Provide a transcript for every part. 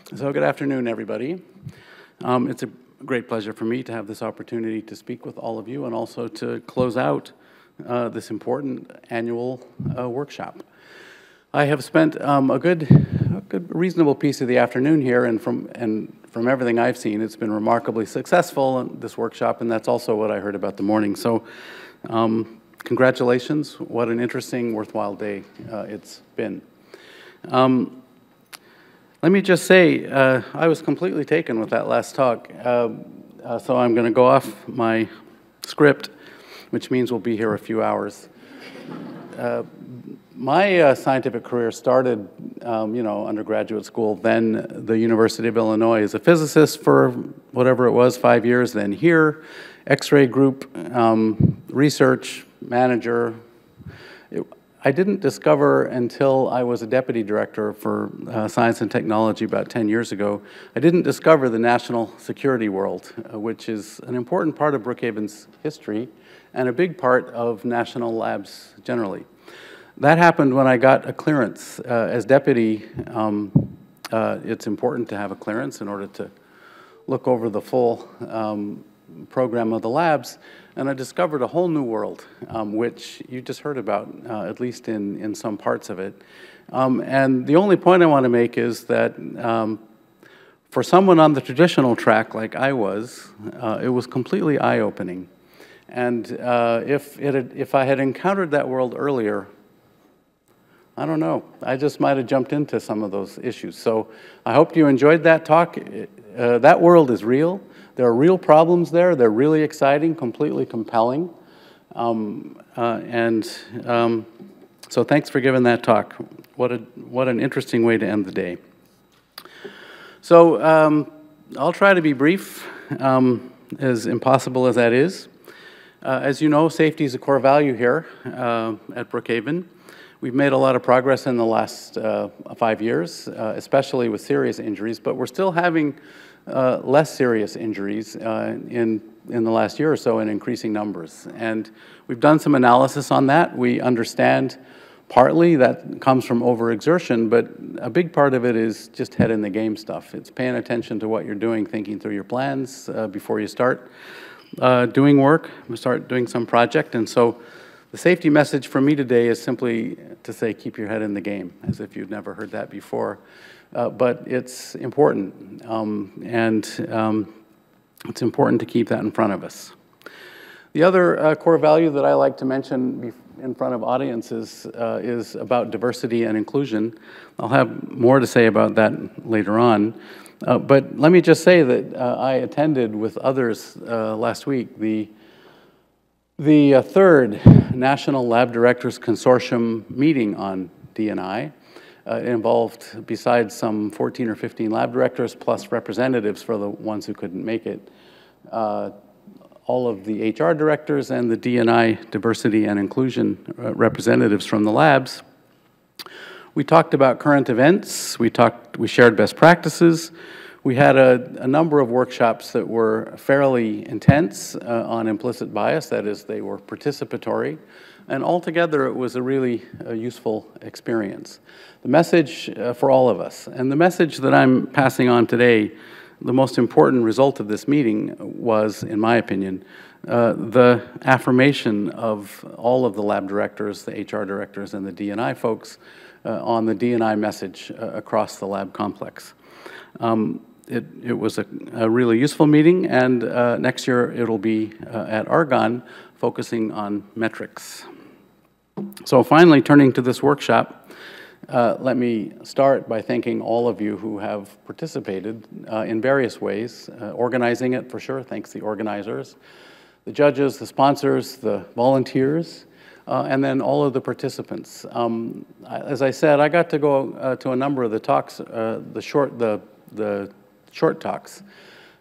So good afternoon, everybody. It's a great pleasure for me to have this opportunity to speak with all of you and also to close out this important annual workshop. I have spent a good, reasonable piece of the afternoon here, and from everything I've seen, it's been remarkably successful, this workshop, and that's also what I heard about the morning. So congratulations. What an interesting, worthwhile day it's been. Let me just say, I was completely taken with that last talk, so I'm going to go off my script, which means we'll be here a few hours. My scientific career started, undergraduate school, then the University of Illinois as a physicist for whatever it was, 5 years, then here, X-ray group, research manager. I didn't discover until I was a deputy director for science and technology about 10 years ago, I didn't discover the national security world, which is an important part of Brookhaven's history and a big part of national labs generally. That happened when I got a clearance. As deputy, it's important to have a clearance in order to look over the full program of the labs, and I discovered a whole new world, which you just heard about, at least in some parts of it. And the only point I want to make is that for someone on the traditional track like I was, it was completely eye-opening. And if I had encountered that world earlier, I don't know, I just might have jumped into some of those issues. So I hope you enjoyed that talk. That world is real. There are real problems there. They're really exciting, completely compelling. So thanks for giving that talk. What an interesting way to end the day. So I'll try to be brief, as impossible as that is. As you know, safety is a core value here at Brookhaven. We've made a lot of progress in the last 5 years, especially with serious injuries, but we're still having less serious injuries in the last year or so in increasing numbers. And we've done some analysis on that. We understand partly that comes from overexertion, but a big part of it is just head in the game stuff. It's paying attention to what you're doing, thinking through your plans before you start doing work, start doing some project. And so the safety message for me today is simply to say, keep your head in the game, as if you'd never heard that before. But it's important, it's important to keep that in front of us. The other core value that I like to mention in front of audiences is about diversity and inclusion. I'll have more to say about that later on. But let me just say that I attended with others last week the third National Lab Directors Consortium meeting on D&I. It involved, besides some 14 or 15 lab directors, plus representatives for the ones who couldn't make it, all of the HR directors and the D&I diversity and inclusion representatives from the labs. We talked about current events, we shared best practices. We had a number of workshops that were fairly intense on implicit bias, that is, they were participatory, and altogether it was a really useful experience. The message for all of us, and the message that I'm passing on today, the most important result of this meeting was, in my opinion, the affirmation of all of the lab directors, the HR directors, and the D&I folks on the D&I message across the lab complex. It was a really useful meeting, and next year it'll be at Argonne, focusing on metrics. So finally, turning to this workshop, let me start by thanking all of you who have participated in various ways, organizing it for sure, thanks to the organizers, the judges, the sponsors, the volunteers, and then all of the participants. As I said, I got to go to a number of the talks, the short talks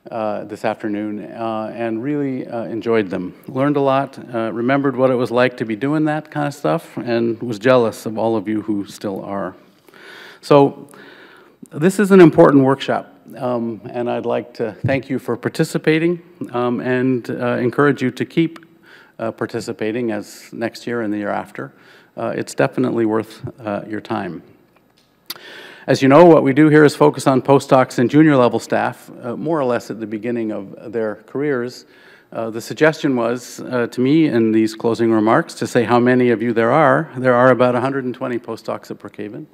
this afternoon, and really enjoyed them. Learned a lot, remembered what it was like to be doing that kind of stuff, and was jealous of all of you who still are. So this is an important workshop, and I'd like to thank you for participating and encourage you to keep participating as next year and the year after. It's definitely worth your time. As you know, what we do here is focus on postdocs and junior level staff, more or less at the beginning of their careers. The suggestion was to me in these closing remarks to say how many of you there are. There are about 120 postdocs at Brookhaven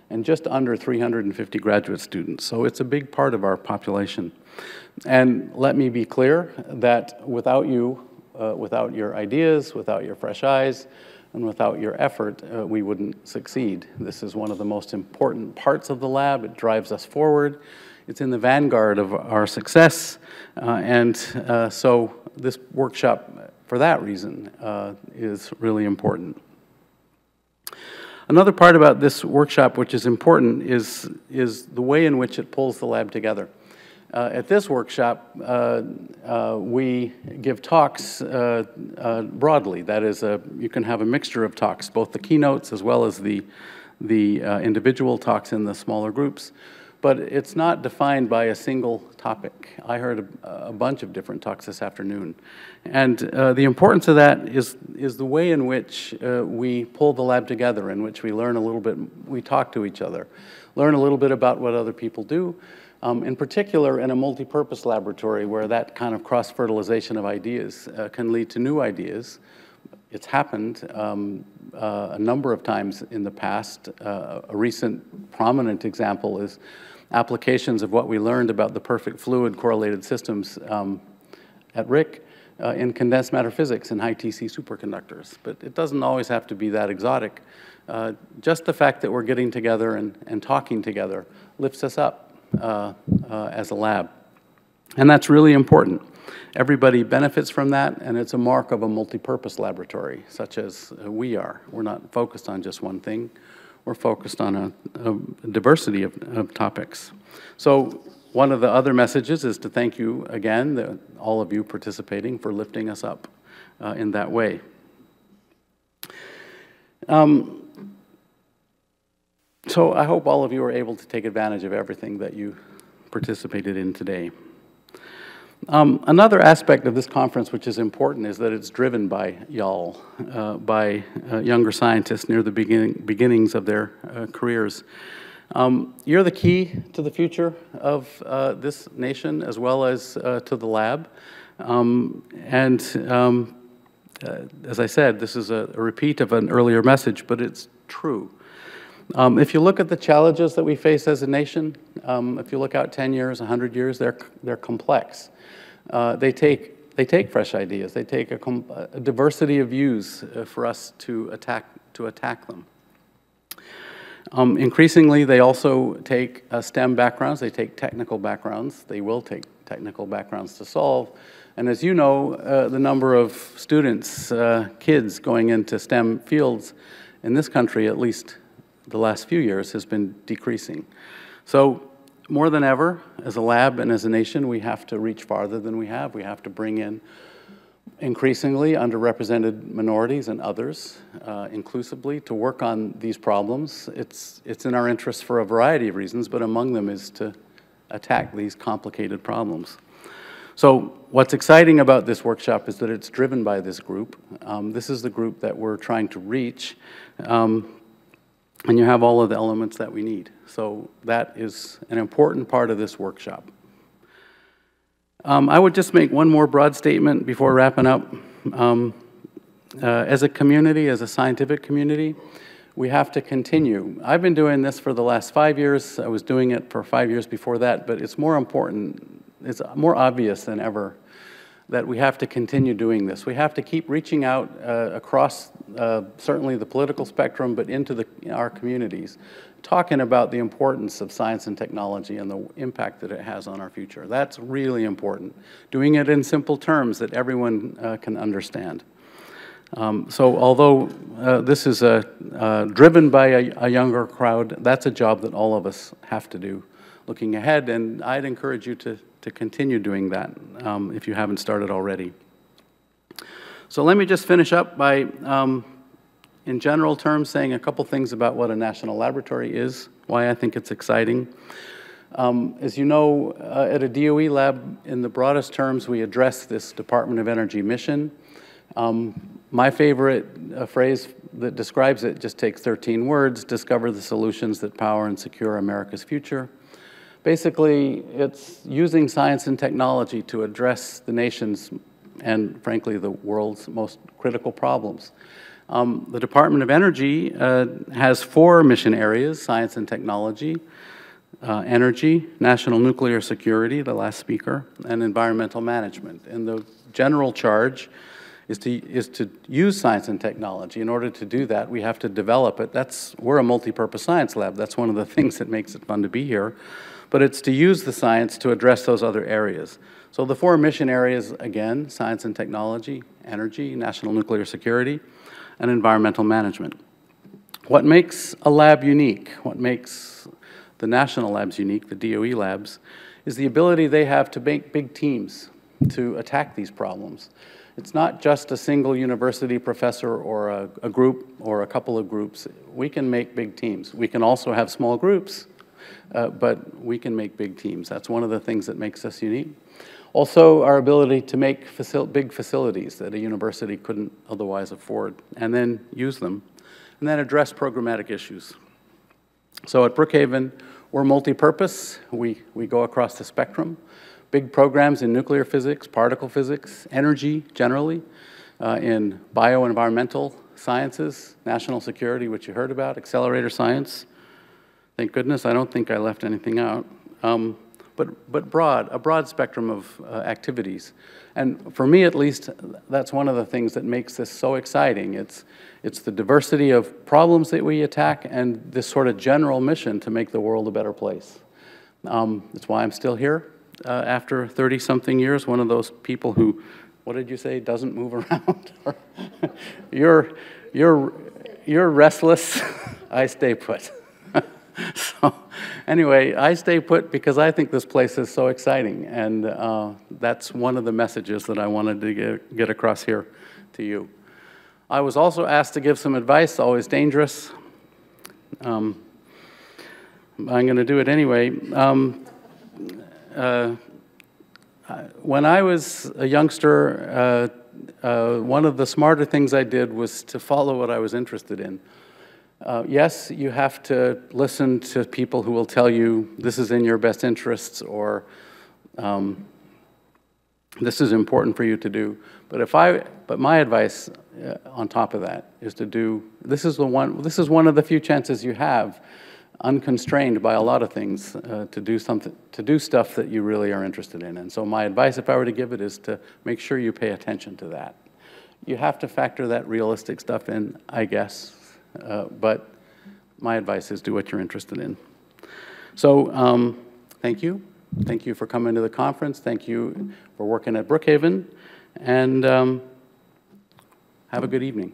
and just under 350 graduate students. So it's a big part of our population. And let me be clear that without you, without your ideas, without your fresh eyes, and without your effort, we wouldn't succeed. This is one of the most important parts of the lab. It drives us forward. It's in the vanguard of our success. So this workshop, for that reason, is really important. Another part about this workshop which is important is the way in which it pulls the lab together. At this workshop, we give talks broadly. That is, you can have a mixture of talks, both the keynotes as well as the individual talks in the smaller groups. But it's not defined by a single topic. I heard a bunch of different talks this afternoon. And the importance of that is the way in which we pull the lab together, in which we learn a little bit, we talk to each other, learn a little bit about what other people do, in particular in a multi-purpose laboratory where that kind of cross-fertilization of ideas can lead to new ideas. It's happened a number of times in the past. A recent prominent example is applications of what we learned about the perfect fluid correlated systems at RIC in condensed matter physics and high TC superconductors. But it doesn't always have to be that exotic. Just the fact that we're getting together and talking together lifts us up as a lab. And that's really important. Everybody benefits from that, and it's a mark of a multi-purpose laboratory, such as we are. We're not focused on just one thing. We're focused on a diversity of topics. So one of the other messages is to thank you again, all of you participating, for lifting us up in that way. So I hope all of you are able to take advantage of everything that you participated in today. Another aspect of this conference which is important is that it's driven by y'all, by younger scientists near the beginnings of their careers. You're the key to the future of this nation as well as to the lab. As I said, this is a repeat of an earlier message, but it's true. If you look at the challenges that we face as a nation, if you look out 10 years, 100 years, they're complex. They take fresh ideas. They take a diversity of views for us to attack them. Increasingly, they also take STEM backgrounds. They take technical backgrounds. They will take technical backgrounds to solve. And as you know, the number of students, kids going into STEM fields in this country, at least the last few years, has been decreasing. So more than ever, as a lab and as a nation, we have to reach farther than we have. We have to bring in increasingly underrepresented minorities and others inclusively to work on these problems. It's in our interest for a variety of reasons, but among them is to attack these complicated problems. So what's exciting about this workshop is that it's driven by this group. This is the group that we're trying to reach. And you have all of the elements that we need. So that is an important part of this workshop. I would just make one more broad statement before wrapping up. As a community, as a scientific community, we have to continue. I've been doing this for the last 5 years. I was doing it for 5 years before that, but it's more important, it's more obvious than ever that we have to continue doing this. We have to keep reaching out across certainly the political spectrum, but into our communities, talking about the importance of science and technology and the impact that it has on our future. That's really important. Doing it in simple terms that everyone can understand. So although this is driven by a younger crowd, that's a job that all of us have to do looking ahead, and I'd encourage you to continue doing that if you haven't started already. So let me just finish up by, in general terms, saying a couple things about what a national laboratory is, why I think it's exciting. As you know, at a DOE lab, in the broadest terms, we address this Department of Energy mission. My favorite phrase that describes it just takes 13 words: discover the solutions that power and secure America's future. Basically, it's using science and technology to address the nation's and, frankly, the world's most critical problems. The Department of Energy has 4 mission areas: science and technology, energy, national nuclear security, the last speaker, and environmental management. And the general charge is to use science and technology. In order to do that, we have to develop it. We're a multi-purpose science lab. That's one of the things that makes it fun to be here. But it's to use the science to address those other areas. So the 4 mission areas, again, science and technology, energy, national nuclear security, and environmental management. What makes a lab unique, what makes the national labs unique, the DOE labs, is the ability they have to make big teams to attack these problems. It's not just a single university professor or a group or a couple of groups. We can make big teams. We can also have small groups, but we can make big teams. That's one of the things that makes us unique. Also, our ability to make big facilities that a university couldn't otherwise afford, and then use them, and then address programmatic issues. So at Brookhaven, we're multi-purpose. We go across the spectrum. Big programs in nuclear physics, particle physics, energy generally, in bioenvironmental sciences, national security, which you heard about, accelerator science. Thank goodness, I don't think I left anything out. But a broad spectrum of activities. And for me, at least, that's one of the things that makes this so exciting. It's the diversity of problems that we attack and this sort of general mission to make the world a better place. That's why I'm still here after 30-something years, one of those people who, what did you say, doesn't move around? You're restless, I stay put. So anyway, I stay put because I think this place is so exciting, and that's one of the messages that I wanted to get across here to you. I was also asked to give some advice, always dangerous. I'm going to do it anyway. When I was a youngster, one of the smarter things I did was to follow what I was interested in. Yes, you have to listen to people who will tell you this is in your best interests, or this is important for you to do. But my advice on top of that is to do, this is one of the few chances you have, unconstrained by a lot of things, to do stuff that you really are interested in. And so my advice, if I were to give it, is to make sure you pay attention to that. You have to factor that realistic stuff in, I guess. But my advice is do what you're interested in. So thank you. Thank you for coming to the conference. Thank you for working at Brookhaven. And have a good evening.